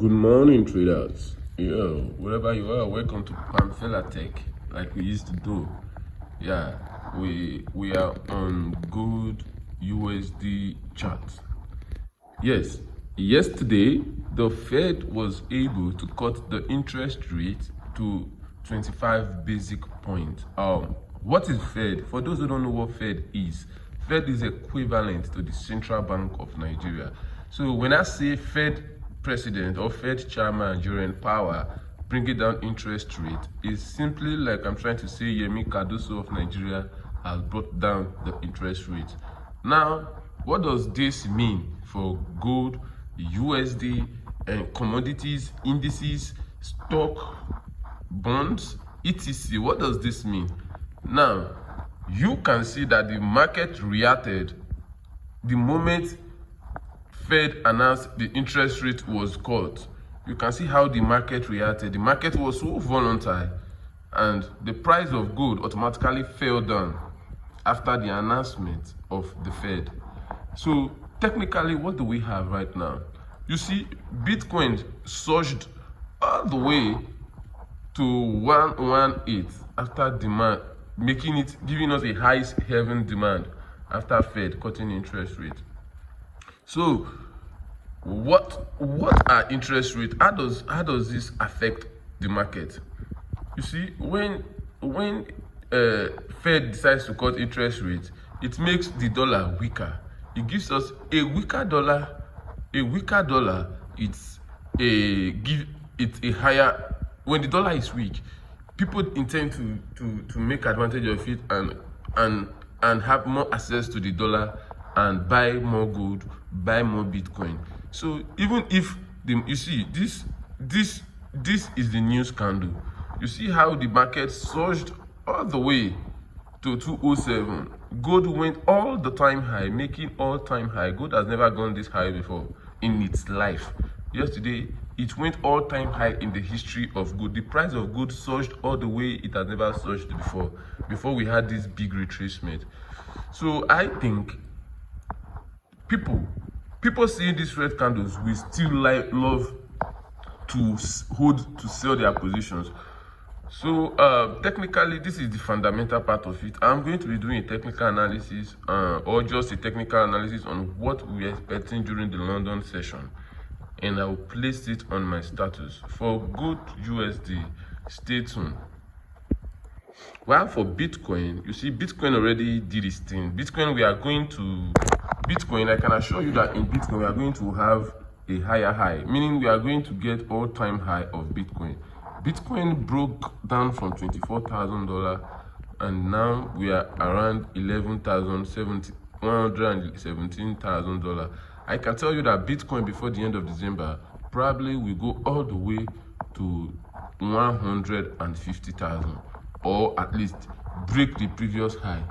Good morning, traders. Wherever you are, welcome to Pamphela Tech, like we used to do. Yeah, we are on good USD chart. Yes, yesterday the Fed was able to cut the interest rate to 25 basic points. What is Fed? For those who don't know what Fed is equivalent to the Central Bank of Nigeria. So when I say Fed president or Fed chairman during power bringing down interest rate, is simply like I'm trying to say Yemi Cardoso of Nigeria has brought down the interest rate. Now, what does this mean for gold, USD, and commodities, indices, stock, bonds, etc? What does this mean? Now, you can see that the market reacted the moment Fed announced the interest rate was cut. You can see how the market reacted. The market was so volatile, and the price of gold automatically fell down after the announcement of the Fed. So technically, what do we have right now? You see, Bitcoin surged all the way to 118 after demand, giving us a high heaven demand after Fed cutting interest rate. So what are interest rates? How does this affect the market? You see, when Fed decides to cut interest rates, it makes the dollar weaker. It gives us a weaker dollar. A weaker dollar, it's a higher. When the dollar is weak, people intend to make advantage of it and have more access to the dollar and buy more gold, buy more Bitcoin. So even if you see this is the news candle. You see how the market surged all the way to 207. Gold went all the time high, making all-time high. Gold has never gone this high before in its life. Yesterday, it went all-time high in the history of gold. The price of gold surged all the way it has never surged before we had this big retracement. So I think people seeing these red candles will still love to sell their positions. So technically, this is the fundamental part of it. I'm going to be doing a technical analysis or just a technical analysis on what we are expecting during the London session, and I will place it on my status. For gold USD, stay tuned. While for Bitcoin, you see Bitcoin already did its thing. Bitcoin, I can assure you that in Bitcoin we are going to have a higher high, meaning we are going to get all-time high of Bitcoin. Bitcoin broke down from $24,000 and now we are around $117,000. I can tell you that Bitcoin before the end of December probably will go all the way to 150,000, or at least break the previous high